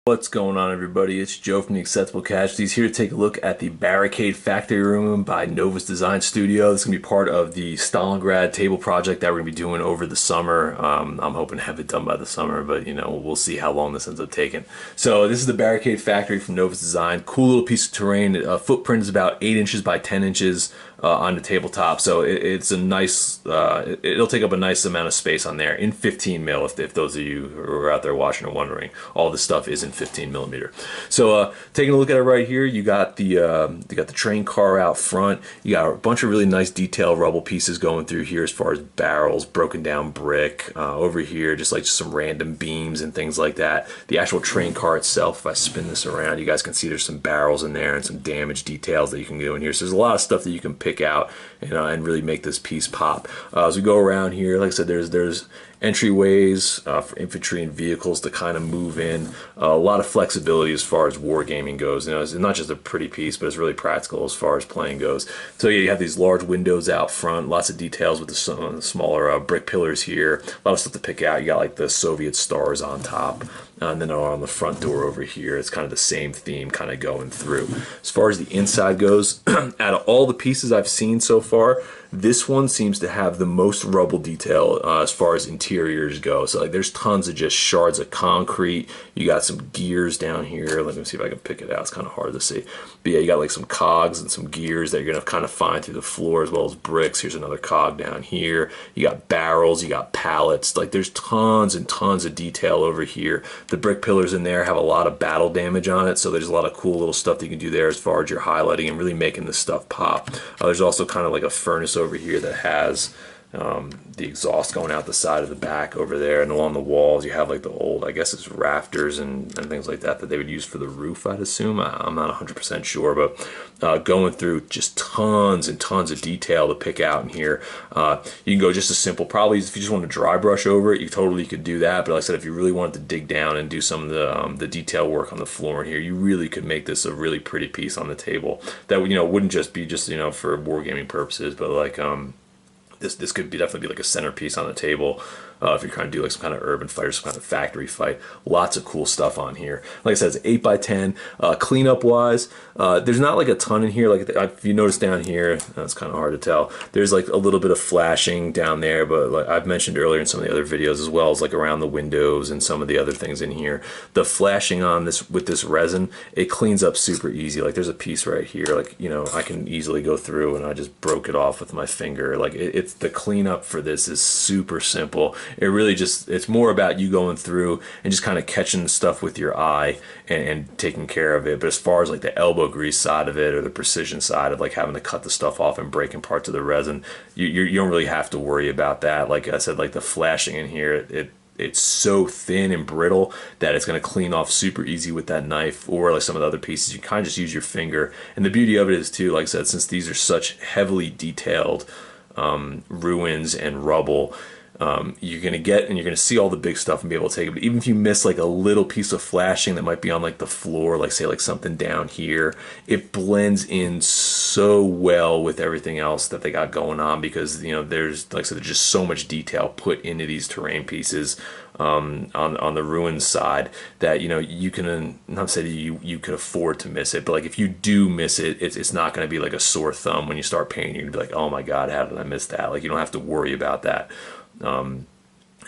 What's going on, everybody? It's Joe from the Acceptable Casualties here to take a look at the Barricade Factory Room by Novus Design Studio. This is going to be part of the Stalingrad table project that we're going to be doing over the summer. I'm hoping to have it done by the summer, but we'll see how long this ends up taking. So this is the Barricade Factory from Novus Design. Cool little piece of terrain. Footprint is about 8 inches by 10 inches on the tabletop, so it's a nice. It'll take up a nice amount of space on there in 15 mil. If those of you who are out there watching are wondering, all this stuff is in 15 millimeter. So taking a look at it right here, you got the train car out front. You got a bunch of really nice detail rubble pieces going through here as far as barrels, broken down brick. Over here, just some random beams and things like that. The actual train car itself, if I spin this around, you guys can see there's some barrels in there and some damage details that you can do in here. So there's a lot of stuff that you can pick out and really make this piece pop. As we go around here, like I said, there's entryways for infantry and vehicles to kind of move in. A lot of flexibility as far as wargaming goes. It's not just a pretty piece, but it's really practical as far as playing goes. So yeah, you have these large windows out front, lots of details with the smaller brick pillars here. A lot of stuff to pick out. You got like the Soviet stars on top. And then on the front door over here, it's kind of the same theme kind of going through. As far as the inside goes, out of all the pieces I've seen so far, this one seems to have the most rubble detail as far as interiors go. So like there's tons of just shards of concrete. You got some gears down here. Let me see if I can pick it out. It's kind of hard to see. But yeah, you got like some cogs and some gears that you're going to kind of find through the floor, as well as bricks. Here's another cog down here. You got barrels, you got pallets. Like there's tons and tons of detail over here. The brick pillars in there have a lot of battle damage on it, so there's a lot of cool little stuff that you can do there as far as your highlighting and really making this stuff pop. There's also kind of like a furnace over here that has the exhaust going out the side of the back over there, and along the walls you have like the old, I guess it's rafters and things like that they would use for the roof, I'd assume. I'm not 100% sure, but going through just tons and tons of detail to pick out in here. You can go just as simple, probably if you just want to dry brush over it, you totally could do that. But like I said, if you really wanted to dig down and do some of the detail work on the floor in here, you really could make this a really pretty piece on the table that wouldn't just be for wargaming purposes, but like this could definitely be like a centerpiece on the table if you're trying to do like some kind of urban fight or some kind of factory fight. Lots of cool stuff on here. Like I said, it's 8 by 10. Cleanup wise, there's not like a ton in here. Like if you notice down here, it's kind of hard to tell. There's like a little bit of flashing down there, but like I've mentioned earlier in some of the other videos, as well as like around the windows and some of the other things in here. The flashing on this with this resin, it cleans up super easy. Like there's a piece right here, like I can easily go through and I just broke it off with my finger. Like it's the cleanup for this is super simple. It really it's more about you going through and just kind of catching the stuff with your eye and taking care of it. But as far as like the elbow grease side of it, or the precision side of like having to cut the stuff off and breaking parts of the resin, you don't really have to worry about that. Like I said, like the flashing in here, it's so thin and brittle that it's going to clean off super easy with that knife, or like some of the other pieces you kind of just use your finger. And the beauty of it is too, like I said, since these are such heavily detailed ruins and rubble, you're gonna get and you're gonna see all the big stuff and be able to take it. But even if you miss like a little piece of flashing that might be on like the floor, like say like something down here, it blends in so well with everything else that they got going on, because there's, like I said, there's just so much detail put into these terrain pieces on the ruins side that you can, not say that you could afford to miss it, but like if you do miss it, it's not going to be like a sore thumb when you start painting. You're gonna be like, oh my god, how did I miss that? Like you don't have to worry about that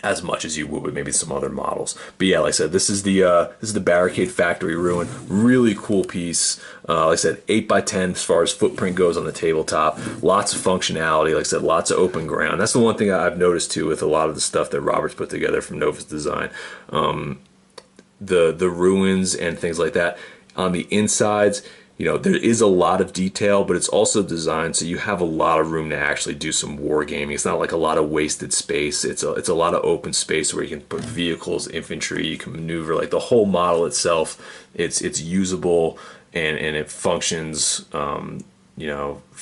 as much as you would with maybe some other models. But yeah, like I said, this is the Barricade Factory Ruin. Really cool piece. Like I said, 8 by 10 as far as footprint goes on the tabletop. Lots of functionality. Like I said, lots of open ground. That's the one thing I've noticed too with a lot of the stuff that Robert's put together from Novus Design. The ruins and things like that. On the insides, there is a lot of detail, but it's also designed so you have a lot of room to actually do some wargaming. It's not like a lot of wasted space. It's a lot of open space where you can put vehicles, infantry, you can maneuver. Like the whole model itself, it's usable and it functions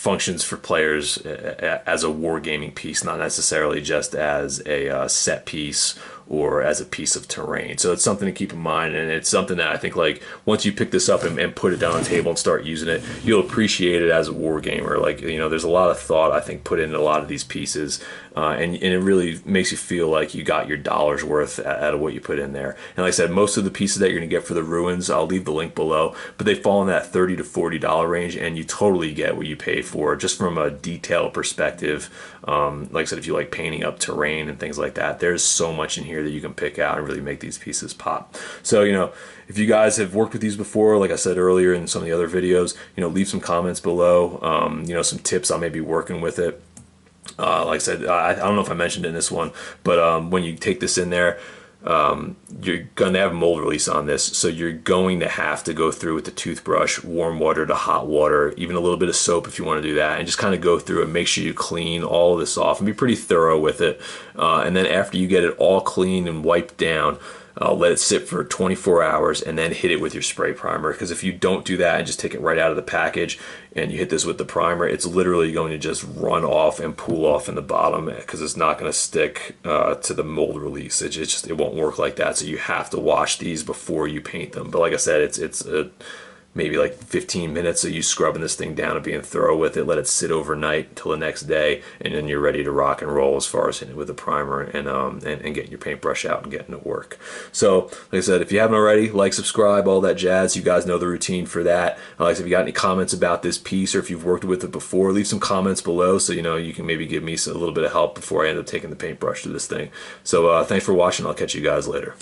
functions for players as a wargaming piece, not necessarily just as a set piece or as a piece of terrain. So it's something to keep in mind, and it's something that I think, like, once you pick this up and put it down on the table and start using it, you'll appreciate it as a war gamer. Like, you know, there's a lot of thought, I think, put into a lot of these pieces, and it really makes you feel like you got your dollar's worth out of what you put in there. And like I said, most of the pieces that you're gonna get for the ruins, I'll leave the link below, but they fall in that $30 to $40 range, and you totally get what you pay for, just from a detail perspective. Like I said, if you like painting up terrain and things like that, there's so much in here that you can pick out and really make these pieces pop. So, you know, if you guys have worked with these before, like I said earlier in some of the other videos, you know, leave some comments below, you know, some tips on maybe working with it. Like I said, I don't know if I mentioned it in this one, but when you take this in there, you're going to have mold release on this, so you're going to have to go through with the toothbrush, warm water to hot water, even a little bit of soap if you want to do that, and just kind of go through it, make sure you clean all of this off and be pretty thorough with it. And then after you get it all cleaned and wiped down, let it sit for 24 hours and then hit it with your spray primer, because if you don't do that and just take it right out of the package and you hit this with the primer, it's literally going to just run off and pool off in the bottom, because it's not going to stick to the mold release. It won't work like that. So you have to wash these before you paint them. But like I said, it's maybe like 15 minutes of you scrubbing this thing down and being thorough with it. Let it sit overnight until the next day, and then you're ready to rock and roll as far as hitting it with a primer and getting your paintbrush out and getting it work. So like I said, if you haven't already, like, subscribe, all that jazz. You guys know the routine for that. Like I said, if you got any comments about this piece, or if you've worked with it before, leave some comments below, so you know you can maybe give me a little bit of help before I end up taking the paintbrush to this thing. So thanks for watching. I'll catch you guys later.